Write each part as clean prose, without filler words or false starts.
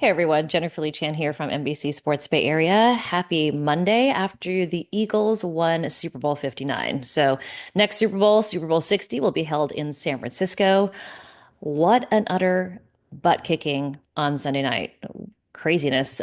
Hey everyone, Jennifer Lee Chan here from NBC Sports Bay Area. Happy Monday after the Eagles won Super Bowl 59. So, next Super Bowl, Super Bowl 60, will be held in San Francisco. What an utter butt kicking on Sunday night. Craziness.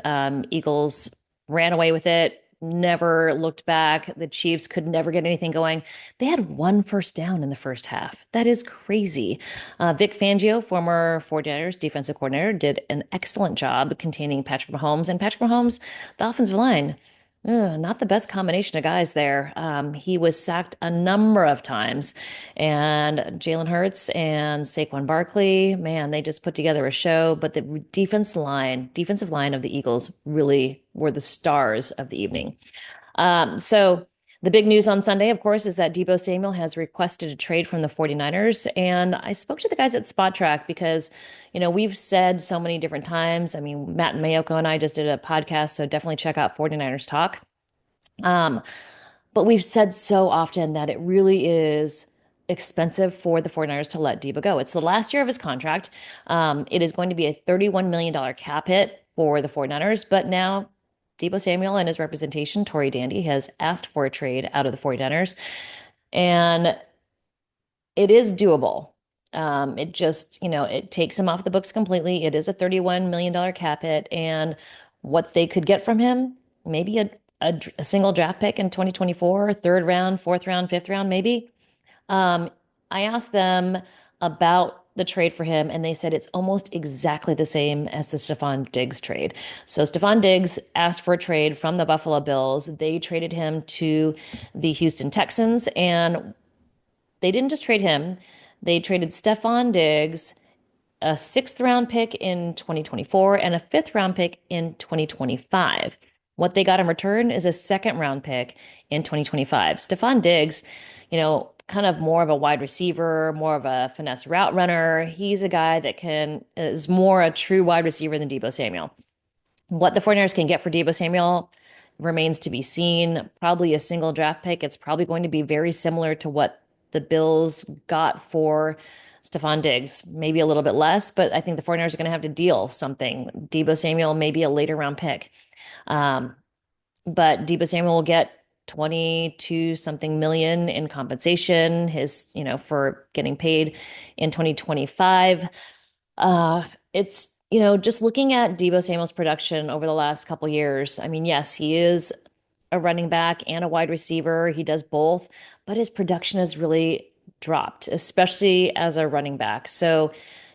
Eagles ran away with it, never looked back. The Chiefs could never get anything going. They had one first down in the first half. That is crazy. Vic Fangio, former 49ers defensive coordinator, did an excellent job containing Patrick Mahomes. And Patrick Mahomes, the offensive line, not the best combination of guys there. He was sacked a number of times, and Jalen Hurts and Saquon Barkley, man, they just put together a show. But the defensive line of the Eagles really were the stars of the evening. So the big news on Sunday, of course, is that Deebo Samuel has requested a trade from the 49ers. And I spoke to the guys at Spot Track because, we've said so many different times. I mean, Matt Maiocco and I just did a podcast, so definitely check out 49ers Talk. Um, but we've said so often that it really is expensive for the 49ers to let Deebo go. It's the last year of his contract. It is going to be a $31 million cap hit for the 49ers, but now Deebo Samuel and his representation, Tory Dandy, has asked for a trade out of the 49ers, and it is doable. It just, it takes him off the books completely. It is a $31 million cap hit, and what they could get from him, maybe a single draft pick in 2024, third round, fourth round, fifth round, maybe. Um, I asked them about the trade for him, and they said it's almost exactly the same as the Stephon Diggs trade. So Stephon Diggs asked for a trade from the Buffalo Bills. They traded him to the Houston Texans, and they didn't just trade him. They traded Stephon Diggs, a sixth round pick in 2024, and a fifth round pick in 2025. What they got in return is a second round pick in 2025. Stephon Diggs, kind of more of a wide receiver, more of a finesse route runner. He's a guy that is more a true wide receiver than Deebo Samuel. What the 49ers can get for Deebo Samuel remains to be seen. Probably a single draft pick. It's probably going to be very similar to what the Bills got for Stephon Diggs, maybe a little bit less, but I think the 49ers are going to have to deal something. Deebo Samuel, maybe a later round pick. Um, but Deebo Samuel will get 22 something million in compensation, for getting paid in 2025. It's, just looking at Deebo Samuel's production over the last couple years. I mean, yes, he is a running back and a wide receiver. He does both, but his production has really dropped, especially as a running back. So,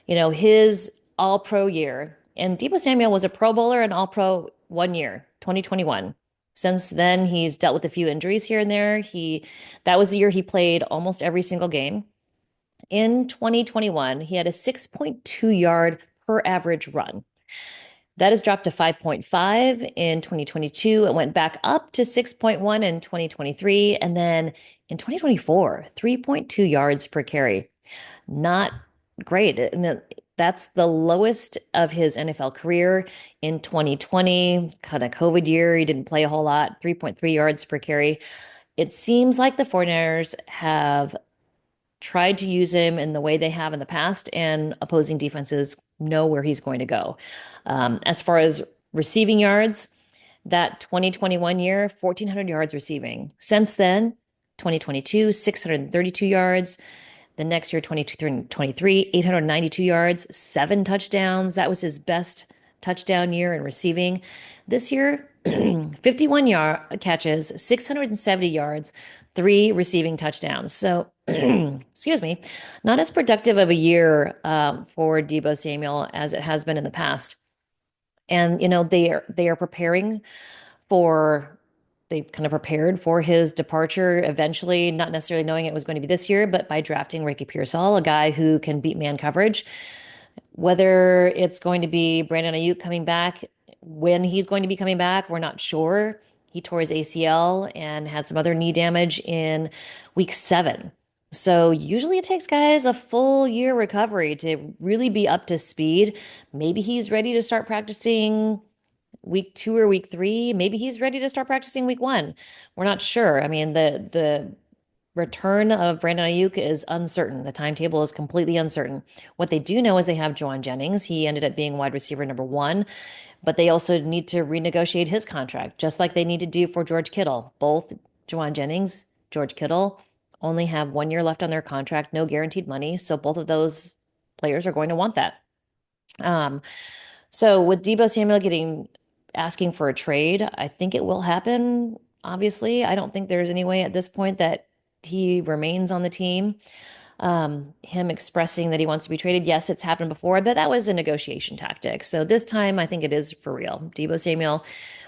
his all pro year, and Deebo Samuel was a Pro Bowler and all pro one year, 2021. Since then, he's dealt with a few injuries here and there. That was the year he played almost every single game. In 2021, he had a 6.2 yard per average run. That has dropped to 5.5 in 2022. It went back up to 6.1 in 2023. And then in 2024, 3.2 yards per carry. Not great. And that's the lowest of his NFL career. In 2020, kind of COVID year. He didn't play a whole lot, 3.3 yards per carry. It seems like the 49ers have tried to use him in the way they have in the past, and opposing defenses know where he's going to go. As far as receiving yards, that 2021 year, 1,400 yards receiving. Since then, 2022, 632 yards. The next year, 2023, 892 yards, 7 touchdowns. That was his best touchdown year in receiving. This year, 51 catches, 670 yards, 3 receiving touchdowns. So, excuse me, not as productive of a year for Deebo Samuel as it has been in the past. And they are preparing for they kind of prepared for his departure eventually, not necessarily knowing it was going to be this year, but by drafting Ricky Pearsall, a guy who can beat man coverage. Whether it's going to be Brandon Ayuk coming back, when he's going to be coming back, we're not sure. He tore his ACL and had some other knee damage in week 7. So usually it takes guys a full year recovery to really be up to speed. Maybe he's ready to start practicing week 2 or week 3. Maybe he's ready to start practicing week 1. We're not sure. I mean, the return of Brandon Ayuk is uncertain. The timetable is completely uncertain. What they do know is they have Juwan Jennings. He ended up being wide receiver number one, but they also need to renegotiate his contract, just like they need to do for George Kittle. Both Juwan Jennings, George Kittle only have 1 year left on their contract, no guaranteed money. So both of those players are going to want that. Um, so with Deebo Samuel getting asking for a trade, I think it will happen. Obviously, I don't think there's any way at this point that he remains on the team. Him expressing that he wants to be traded, yes, it's happened before, but that was a negotiation tactic. So this time, I think it is for real. Deebo Samuel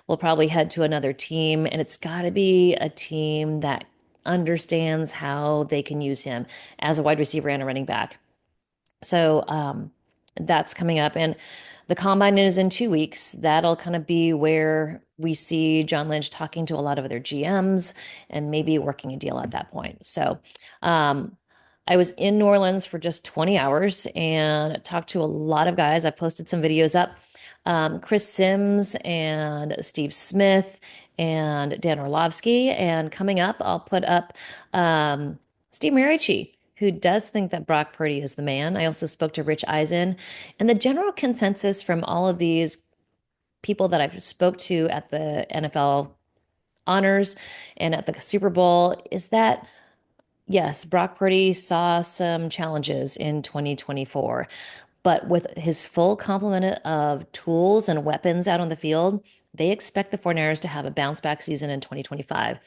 will probably head to another team, and it's got to be a team that understands how they can use him as a wide receiver and a running back. So that's coming up. And the combine is in 2 weeks. That'll kind of be where we see John Lynch talking to a lot of other GMs and maybe working a deal at that point. So um, I was in New Orleans for just 20 hours and talked to a lot of guys. I posted some videos up. Chris Sims and Steve Smith and Dan Orlovsky. And coming up, I'll put up Steve Marici, who does think that Brock Purdy is the man. I also spoke to Rich Eisen, and the general consensus from all of these people that I've spoke to at the NFL honors and at the Super Bowl is that yes, Brock Purdy saw some challenges in 2024, but with his full complement of tools and weapons out on the field, they expect the 49ers to have a bounce back season in 2025.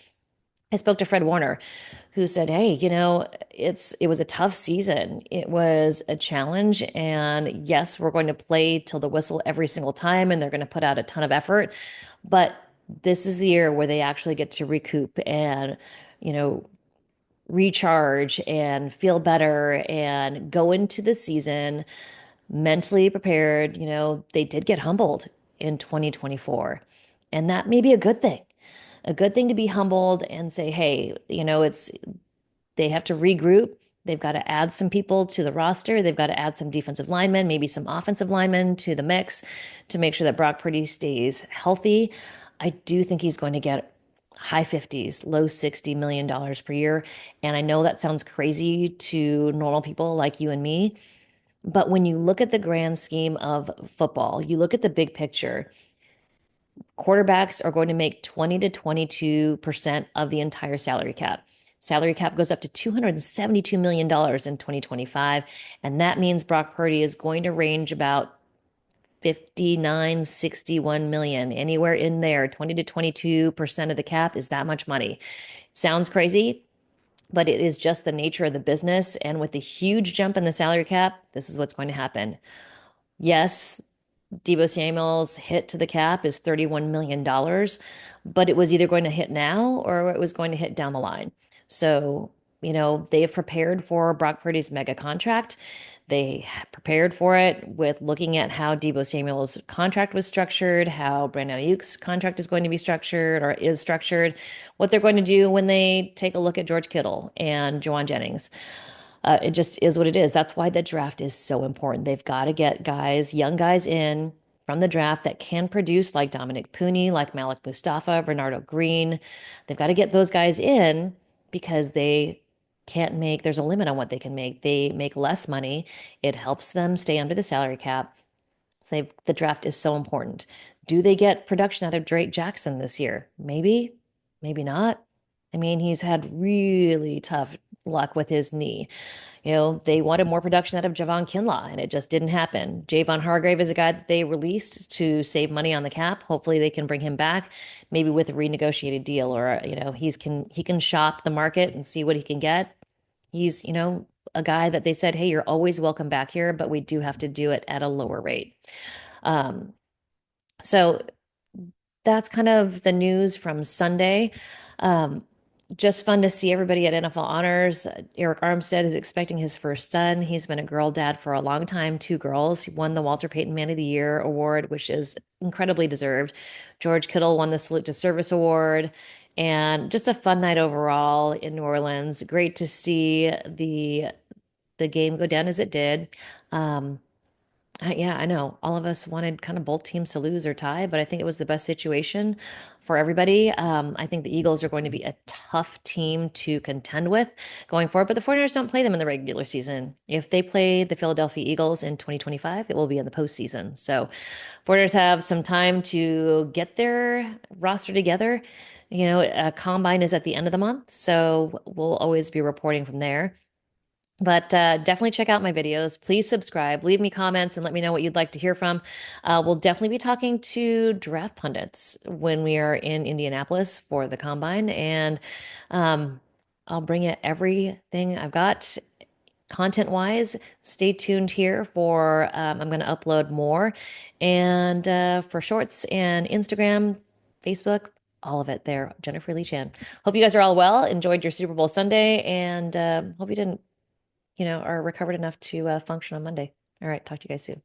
I spoke to Fred Warner, who said, "Hey, it was a tough season. It was a challenge, and yes, we're going to play till the whistle every single time, and they're going to put out a ton of effort, but this is the year where they actually get to recoup and, you know, recharge and feel better and go into the season mentally prepared. They did get humbled in 2024, and that may be a good thing." A good thing to be humbled and say, hey, they have to regroup. They've got to add some people to the roster. They've got to add some defensive linemen, maybe some offensive linemen to the mix to make sure that Brock Purdy stays healthy. I do think he's going to get high 50s, low $60 million per year. And I know that sounds crazy to normal people like you and me. But when you look at the grand scheme of football, you look at the big picture, quarterbacks are going to make 20 to 22% of the entire salary cap. Salary cap goes up to $272 million in 2025. And that means Brock Purdy is going to range about 59, 61 million, anywhere in there. 20 to 22% of the cap is that much money. Sounds crazy, but it is just the nature of the business. And with the huge jump in the salary cap, this is what's going to happen. Yes, Deebo Samuel's hit to the cap is $31 million, but it was either going to hit now or it was going to hit down the line. So, they have prepared for Brock Purdy's mega contract. They prepared for it with looking at how Deebo Samuel's contract was structured, how Brandon Ayuk's contract is going to be structured or is structured, what they're going to do when they take a look at George Kittle and Juwan Jennings. It just is what it is. That's why the draft is so important. They've got to get guys, young guys in from the draft that can produce like Dominic Pooney, like Malik Mustafa, Renardo Green. They've got to get those guys in because they can't make, there's a limit on what they can make. They make less money. It helps them stay under the salary cap. So the draft is so important. Do they get production out of Drake Jackson this year? Maybe, maybe not. I mean, he's had really tough luck with his knee. They wanted more production out of Javon Kinlaw, and it just didn't happen. Javon Hargrave is a guy that they released to save money on the cap. Hopefully, they can bring him back, maybe with a renegotiated deal, or he can shop the market and see what he can get. He's a guy that they said, hey, you're always welcome back here, but we do have to do it at a lower rate. Um, so that's kind of the news from Sunday. Um, just fun to see everybody at NFL Honors. Eric Armstead is expecting his first son. He's been a girl dad for a long time, two girls. He won the Walter Payton Man of the Year award, which is incredibly deserved. George Kittle won the Salute to Service award. And just a fun night overall in New Orleans. Great to see the game go down as it did. Um, Yeah, I know. All of us wanted kind of both teams to lose or tie, but I think it was the best situation for everybody. I think the Eagles are going to be a tough team to contend with going forward, but the 49ers don't play them in the regular season. If they play the Philadelphia Eagles in 2025, it will be in the postseason. So 49ers have some time to get their roster together. Combine is at the end of the month, so we'll always be reporting from there. But definitely check out my videos. Please subscribe, leave me comments, and let me know what you'd like to hear from. We'll definitely be talking to draft pundits when we are in Indianapolis for the combine. And um, I'll bring you everything I've got content wise. Stay tuned here for, I'm going to upload more. And for shorts and Instagram, Facebook, all of it there. Jennifer Lee Chan. Hope you guys are all well. Enjoyed your Super Bowl Sunday, and hope you didn't are recovered enough to function on Monday. All right, talk to you guys soon.